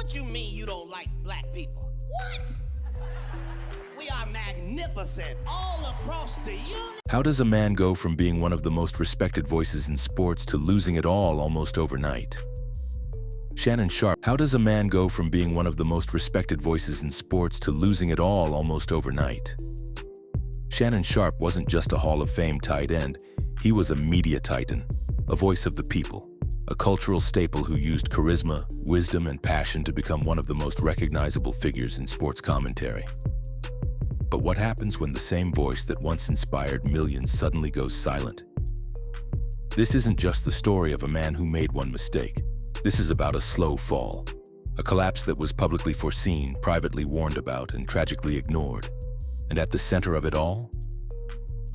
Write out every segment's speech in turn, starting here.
What you mean you don't like black people? What? We are magnificent all across the universe. How does a man go from being one of the most respected voices in sports to losing it all almost overnight? Shannon Sharpe. How does a man go from being one of the most respected voices in sports to losing it all almost overnight? Shannon Sharpe wasn't just a Hall of Fame tight end, he was a media titan, a voice of the people, a cultural staple who used charisma, wisdom, and passion to become one of the most recognizable figures in sports commentary. But what happens when the same voice that once inspired millions suddenly goes silent? This isn't just the story of a man who made one mistake. This is about a slow fall, a collapse that was publicly foreseen, privately warned about, and tragically ignored. And at the center of it all,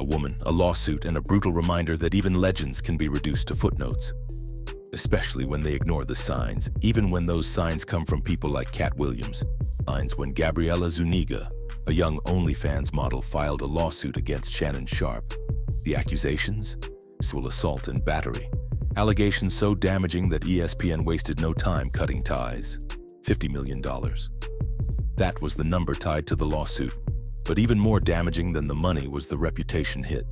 a woman, a lawsuit, and a brutal reminder that even legends can be reduced to footnotes. Especially when they ignore the signs, even when those signs come from people like Katt Williams. Signs when Gabriela Zuniga, a young OnlyFans model, filed a lawsuit against Shannon Sharpe. The accusations? Sexual assault and battery. Allegations so damaging that ESPN wasted no time cutting ties. $50 million. That was the number tied to the lawsuit. But even more damaging than the money was the reputation hit.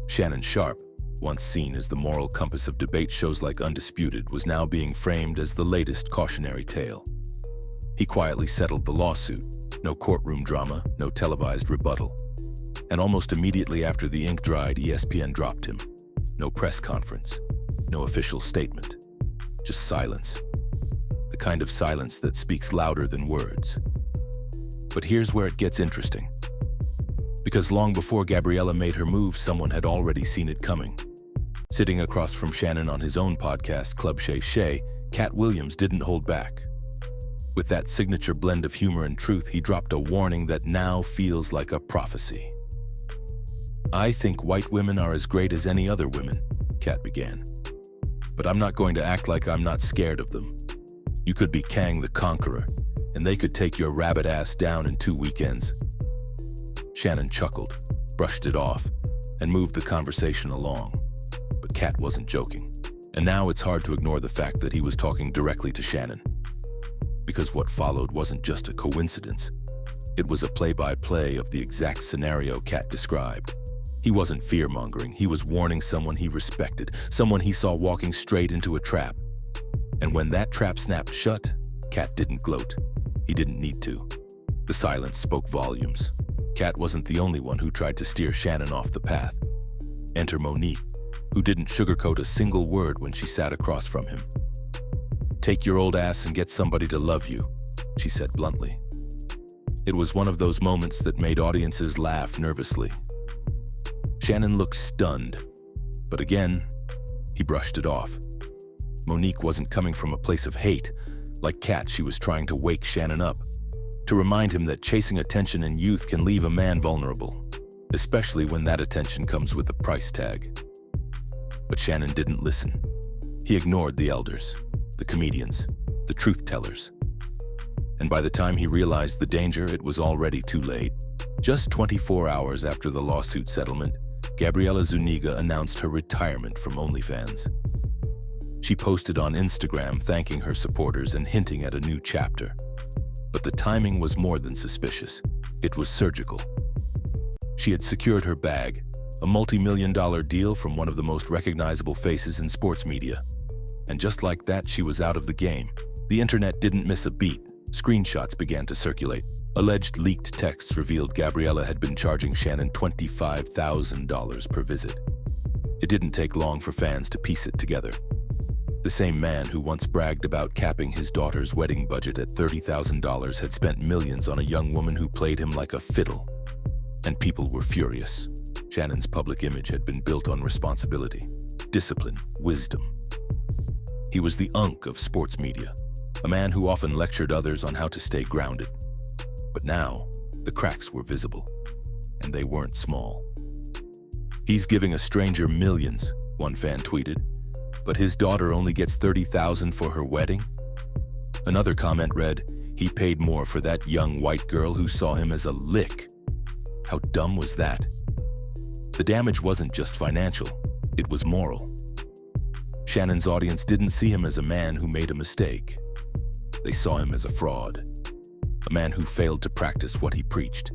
Shannon Sharpe, once seen as the moral compass of debate shows like Undisputed, was now being framed as the latest cautionary tale. He quietly settled the lawsuit. No courtroom drama, no televised rebuttal. And almost immediately after the ink dried, ESPN dropped him. No press conference, no official statement, just silence. The kind of silence that speaks louder than words. But here's where it gets interesting. Because long before Gabriela made her move, someone had already seen it coming. Sitting across from Shannon on his own podcast, Club Shay Shay, Katt Williams didn't hold back. With that signature blend of humor and truth, he dropped a warning that now feels like a prophecy. "I think white women are as great as any other women," Katt began. "But I'm not going to act like I'm not scared of them. You could be Kang the Conqueror, and they could take your rabbit ass down in 2 weekends." Shannon chuckled, brushed it off, and moved the conversation along. But Katt wasn't joking. And now it's hard to ignore the fact that he was talking directly to Shannon. Because what followed wasn't just a coincidence. It was a play-by-play of the exact scenario Katt described. He wasn't fear-mongering, he was warning someone he respected, someone he saw walking straight into a trap. And when that trap snapped shut, Katt didn't gloat. He didn't need to. The silence spoke volumes. Katt wasn't the only one who tried to steer Shannon off the path. Enter Monique, who didn't sugarcoat a single word when she sat across from him. "Take your old ass and get somebody to love you," she said bluntly. It was one of those moments that made audiences laugh nervously. Shannon looked stunned, but again, he brushed it off. Monique wasn't coming from a place of hate. Like Katt, she was trying to wake Shannon up, to remind him that chasing attention in youth can leave a man vulnerable, especially when that attention comes with a price tag. But Shannon didn't listen. He ignored the elders, the comedians, the truth-tellers. And by the time he realized the danger, it was already too late. Just 24 hours after the lawsuit settlement, Gabriela Zuniga announced her retirement from OnlyFans. She posted on Instagram thanking her supporters and hinting at a new chapter. But the timing was more than suspicious. It was surgical. She had secured her bag, a multi-million-dollar deal from one of the most recognizable faces in sports media. And just like that, she was out of the game. The internet didn't miss a beat. Screenshots began to circulate. Alleged leaked texts revealed Gabriela had been charging Shannon $25,000 per visit. It didn't take long for fans to piece it together. The same man who once bragged about capping his daughter's wedding budget at $30,000 had spent millions on a young woman who played him like a fiddle. And people were furious. Shannon's public image had been built on responsibility, discipline, wisdom. He was the unk of sports media, a man who often lectured others on how to stay grounded. But now, the cracks were visible, and they weren't small. "He's giving a stranger millions," one fan tweeted, "but his daughter only gets $30,000 for her wedding?" Another comment read, "He paid more for that young white girl who saw him as a lick." How dumb was that? The damage wasn't just financial, it was moral. Shannon's audience didn't see him as a man who made a mistake. They saw him as a fraud, a man who failed to practice what he preached.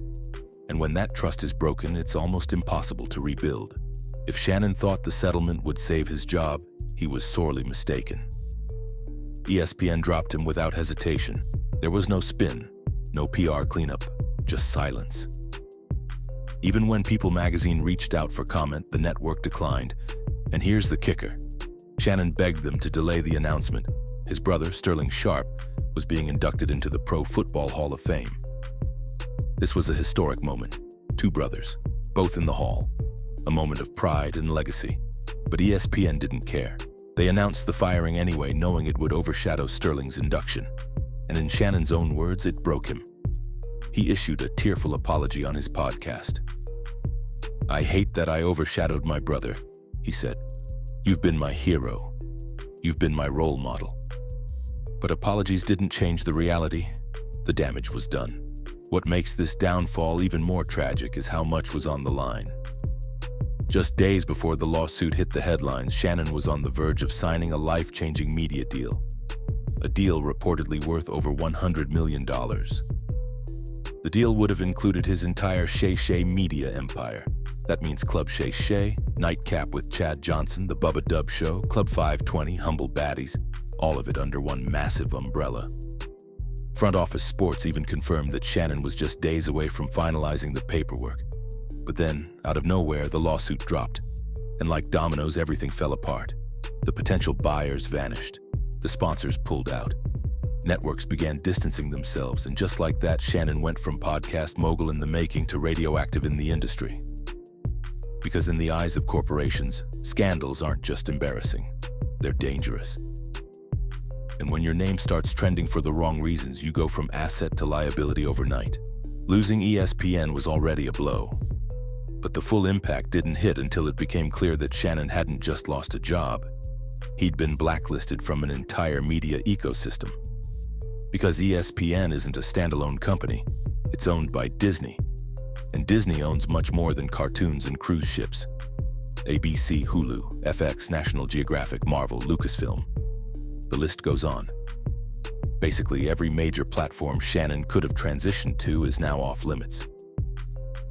And when that trust is broken, it's almost impossible to rebuild. If Shannon thought the settlement would save his job, he was sorely mistaken. ESPN dropped him without hesitation. There was no spin, no PR cleanup, just silence. Even when People magazine reached out for comment, the network declined. And here's the kicker. Shannon begged them to delay the announcement. His brother, Shannon Sharpe, was being inducted into the Pro Football Hall of Fame. This was a historic moment. Two brothers, both in the hall. A moment of pride and legacy. But ESPN didn't care. They announced the firing anyway, knowing it would overshadow Sterling's induction. And in Shannon's own words, it broke him. He issued a tearful apology on his podcast. "I hate that I overshadowed my brother," he said. "You've been my hero. You've been my role model." But apologies didn't change the reality. The damage was done. What makes this downfall even more tragic is how much was on the line. Just days before the lawsuit hit the headlines, Shannon was on the verge of signing a life-changing media deal. A deal reportedly worth over $100 million. The deal would have included his entire Shay Shay media empire. That means Club Shay Shay, Nightcap with Chad Johnson, The Bubba Dub Show, Club 520, Humble Baddies, all of it under one massive umbrella. Front Office Sports even confirmed that Shannon was just days away from finalizing the paperwork. But then, out of nowhere, the lawsuit dropped. And like dominoes, everything fell apart. The potential buyers vanished. The sponsors pulled out. Networks began distancing themselves, and just like that, Shannon went from podcast mogul in the making to radioactive in the industry. Because in the eyes of corporations, scandals aren't just embarrassing. They're dangerous. And when your name starts trending for the wrong reasons, you go from asset to liability overnight. Losing ESPN was already a blow. But the full impact didn't hit until it became clear that Shannon hadn't just lost a job. He'd been blacklisted from an entire media ecosystem. Because ESPN isn't a standalone company, it's owned by Disney. And Disney owns much more than cartoons and cruise ships. ABC, Hulu, FX, National Geographic, Marvel, Lucasfilm. The list goes on. Basically, every major platform Shannon could have transitioned to is now off limits.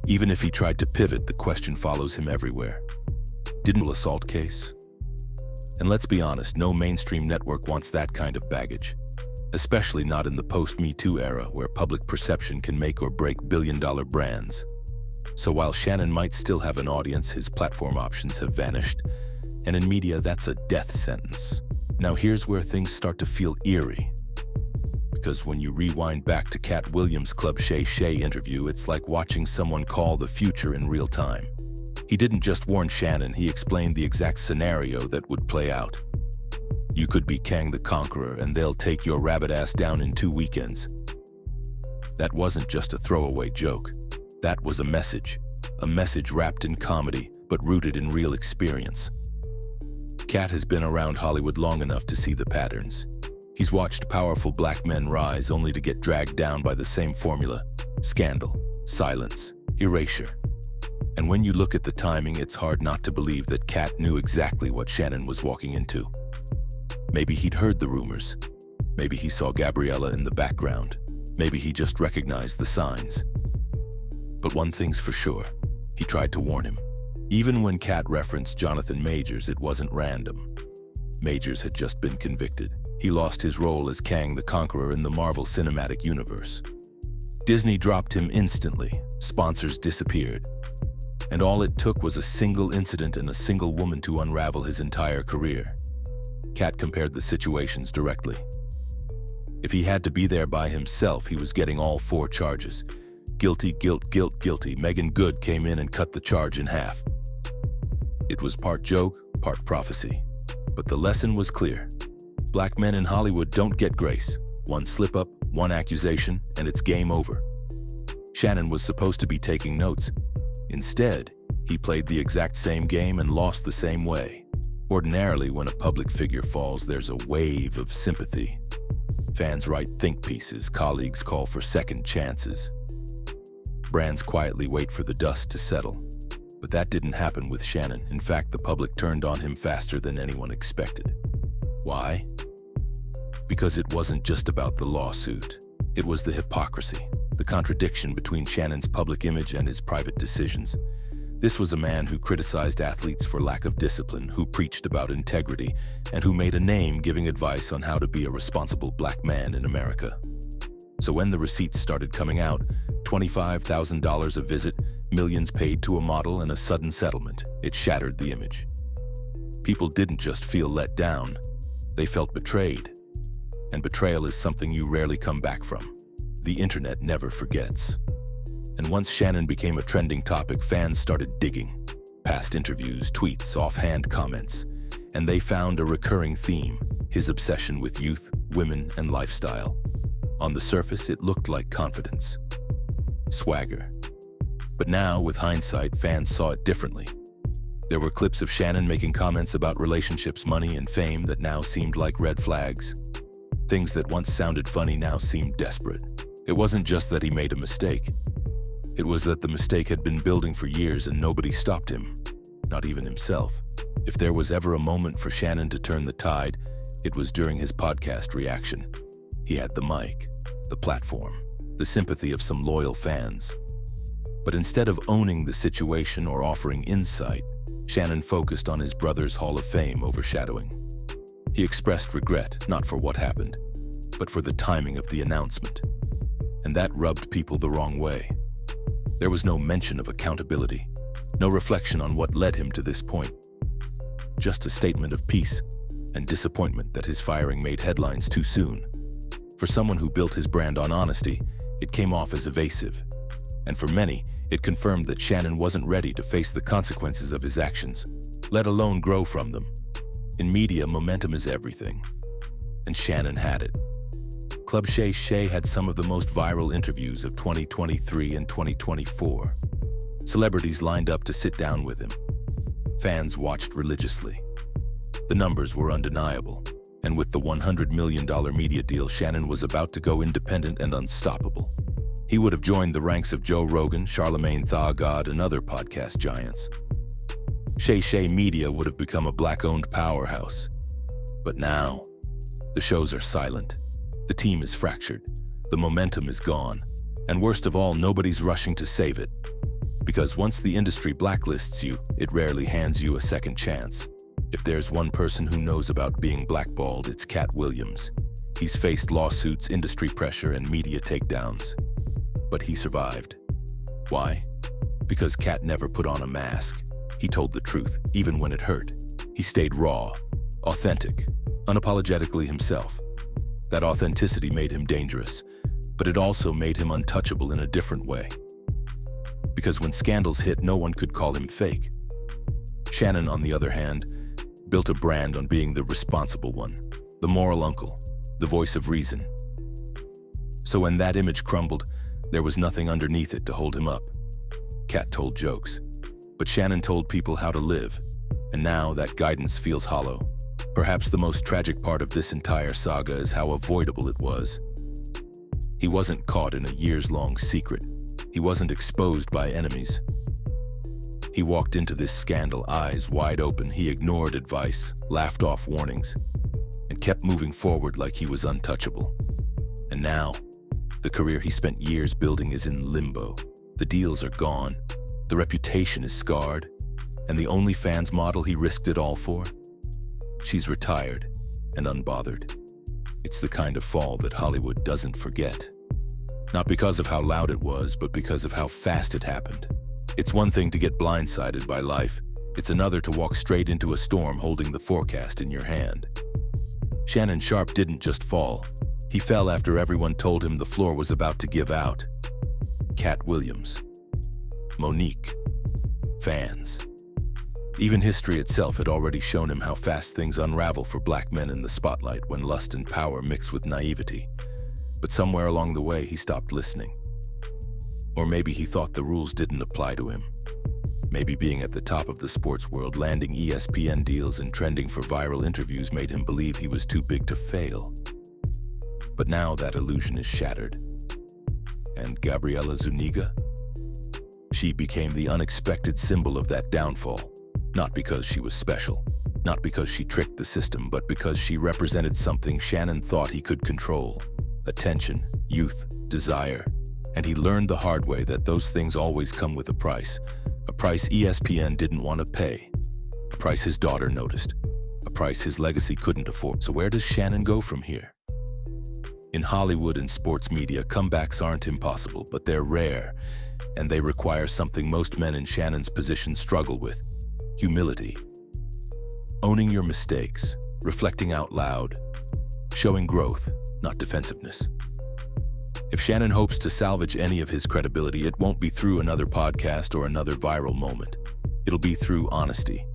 Even if he tried to pivot, the question follows him everywhere. Didn't assault case? And let's be honest, no mainstream network wants that kind of baggage. Especially not in the post-Me Too era, where public perception can make or break billion-dollar brands. So while Shannon might still have an audience, his platform options have vanished. And in media, that's a death sentence. Now here's where things start to feel eerie. Because when you rewind back to Katt Williams' Club Shay Shay interview, it's like watching someone call the future in real time. He didn't just warn Shannon, he explained the exact scenario that would play out. You could be Kang the Conqueror and they'll take your rabbit ass down in 2 weekends. That wasn't just a throwaway joke. That was a message wrapped in comedy, but rooted in real experience. Katt has been around Hollywood long enough to see the patterns. He's watched powerful black men rise only to get dragged down by the same formula: scandal, silence, erasure. And when you look at the timing, it's hard not to believe that Katt knew exactly what Shannon was walking into. Maybe he'd heard the rumors. Maybe he saw Gabriella in the background. Maybe he just recognized the signs. But one thing's for sure, he tried to warn him. Even when Katt referenced Jonathan Majors, it wasn't random. Majors had just been convicted. He lost his role as Kang the Conqueror in the Marvel Cinematic Universe. Disney dropped him instantly. Sponsors disappeared. And all it took was a single incident and a single woman to unravel his entire career. Katt compared the situations directly. If he had to be there by himself, he was getting all 4 charges. Guilty, guilt, guilt, guilty. Megan Good came in and cut the charge in half. It was part joke, part prophecy. But the lesson was clear. Black men in Hollywood don't get grace. One slip-up, one accusation, and it's game over. Shannon was supposed to be taking notes. Instead, he played the exact same game and lost the same way. Ordinarily, when a public figure falls, there's a wave of sympathy. Fans write think pieces, colleagues call for second chances. Brands quietly wait for the dust to settle. But that didn't happen with Shannon. In fact, the public turned on him faster than anyone expected. Why? Because it wasn't just about the lawsuit. It was the hypocrisy, the contradiction between Shannon's public image and his private decisions. This was a man who criticized athletes for lack of discipline, who preached about integrity, and who made a name giving advice on how to be a responsible black man in America. So when the receipts started coming out, $25,000 a visit, millions paid to a model, and a sudden settlement, it shattered the image. People didn't just feel let down, they felt betrayed. And betrayal is something you rarely come back from. The internet never forgets. And once Shannon became a trending topic, fans started digging. Past interviews, tweets, offhand comments. And they found a recurring theme: his obsession with youth, women, and lifestyle. On the surface, it looked like confidence, swagger. But now, with hindsight, fans saw it differently. There were clips of Shannon making comments about relationships, money, and fame that now seemed like red flags. Things that once sounded funny now seemed desperate. It wasn't just that he made a mistake. It was that the mistake had been building for years and nobody stopped him, not even himself. If there was ever a moment for Shannon to turn the tide, it was during his podcast reaction. He had the mic, the platform, the sympathy of some loyal fans. But instead of owning the situation or offering insight, Shannon focused on his brother's Hall of Fame overshadowing. He expressed regret, not for what happened, but for the timing of the announcement. And that rubbed people the wrong way. There was no mention of accountability, no reflection on what led him to this point. Just a statement of peace and disappointment that his firing made headlines too soon. For someone who built his brand on honesty, it came off as evasive. And for many, it confirmed that Shannon wasn't ready to face the consequences of his actions, let alone grow from them. In media, momentum is everything. And Shannon had it. Club Shay Shay had some of the most viral interviews of 2023 and 2024. Celebrities lined up to sit down with him. Fans watched religiously. The numbers were undeniable. And with the $100 million media deal, Shannon was about to go independent and unstoppable. He would have joined the ranks of Joe Rogan, Charlemagne Tha God, and other podcast giants. Shay Shay Media would have become a black-owned powerhouse. But now, the shows are silent. The team is fractured. The momentum is gone. And worst of all, nobody's rushing to save it. Because once the industry blacklists you, it rarely hands you a second chance. If there's one person who knows about being blackballed, it's Katt Williams. He's faced lawsuits, industry pressure, and media takedowns. But he survived. Why? Because Katt never put on a mask. He told the truth, even when it hurt. He stayed raw, authentic, unapologetically himself. That authenticity made him dangerous, but it also made him untouchable in a different way. Because when scandals hit, no one could call him fake. Shannon, on the other hand, built a brand on being the responsible one, the moral uncle, the voice of reason. So when that image crumbled, there was nothing underneath it to hold him up. Katt told jokes, but Shannon told people how to live, and now that guidance feels hollow. Perhaps the most tragic part of this entire saga is how avoidable it was. He wasn't caught in a years-long secret. He wasn't exposed by enemies. He walked into this scandal eyes wide open. He ignored advice, laughed off warnings, and kept moving forward like he was untouchable. And now, the career he spent years building is in limbo. The deals are gone, the reputation is scarred, and the OnlyFans model he risked it all for? She's retired and unbothered. It's the kind of fall that Hollywood doesn't forget. Not because of how loud it was, but because of how fast it happened. It's one thing to get blindsided by life. It's another to walk straight into a storm holding the forecast in your hand. Shannon Sharpe didn't just fall. He fell after everyone told him the floor was about to give out. Katt Williams, Monique, fans. Even history itself had already shown him how fast things unravel for black men in the spotlight when lust and power mix with naivety. But somewhere along the way, he stopped listening. Or maybe he thought the rules didn't apply to him. Maybe being at the top of the sports world, landing ESPN deals and trending for viral interviews made him believe he was too big to fail. But now that illusion is shattered. And Gabriela Zuniga? She became the unexpected symbol of that downfall, not because she was special, Not because she tricked the system, but because she represented something Shannon thought he could control. Attention, youth, desire. And he learned the hard way that those things always come with a price ESPN didn't want to pay, a price his daughter noticed, a price his legacy couldn't afford. So where does Shannon go from here? In Hollywood and sports media, comebacks aren't impossible, but they're rare, and they require something most men in Shannon's position struggle with: humility. Owning your mistakes, reflecting out loud, showing growth, not defensiveness. If Shannon hopes to salvage any of his credibility, it won't be through another podcast or another viral moment. It'll be through honesty,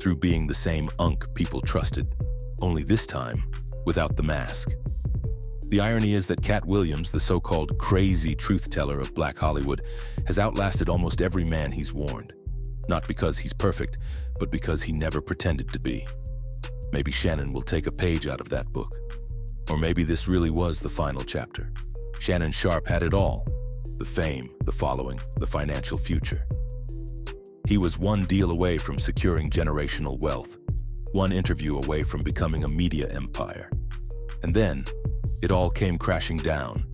through being the same unk people trusted, only this time without the mask. The irony is that Katt Williams, the so-called crazy truth-teller of Black Hollywood, has outlasted almost every man he's warned. Not because he's perfect, but because he never pretended to be. Maybe Shannon will take a page out of that book. Or maybe this really was the final chapter. Shannon Sharpe had it all: the fame, the following, the financial future. He was one deal away from securing generational wealth, one interview away from becoming a media empire. And then, it all came crashing down.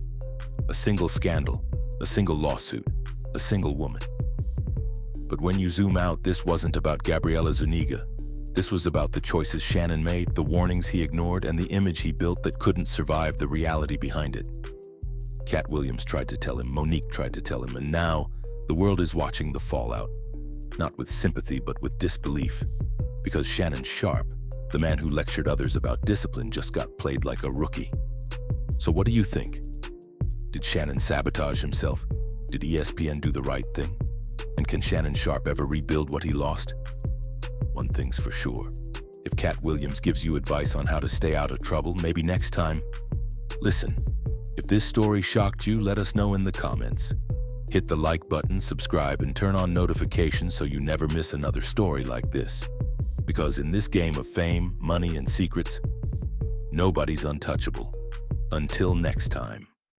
A single scandal, a single lawsuit, a single woman. But when you zoom out, this wasn't about Gabriela Zuniga. This was about the choices Shannon made, the warnings he ignored, and the image he built that couldn't survive the reality behind it. Katt Williams tried to tell him, Monique tried to tell him, and now the world is watching the fallout. Not with sympathy, but with disbelief. Because Shannon Sharpe, the man who lectured others about discipline, just got played like a rookie. So what do you think? Did Shannon sabotage himself? Did ESPN do the right thing? And can Shannon Sharpe ever rebuild what he lost? One thing's for sure. If Katt Williams gives you advice on how to stay out of trouble, maybe next time, listen. If this story shocked you, let us know in the comments. Hit the like button, subscribe, and turn on notifications so you never miss another story like this. Because in this game of fame, money, and secrets, nobody's untouchable. Until next time.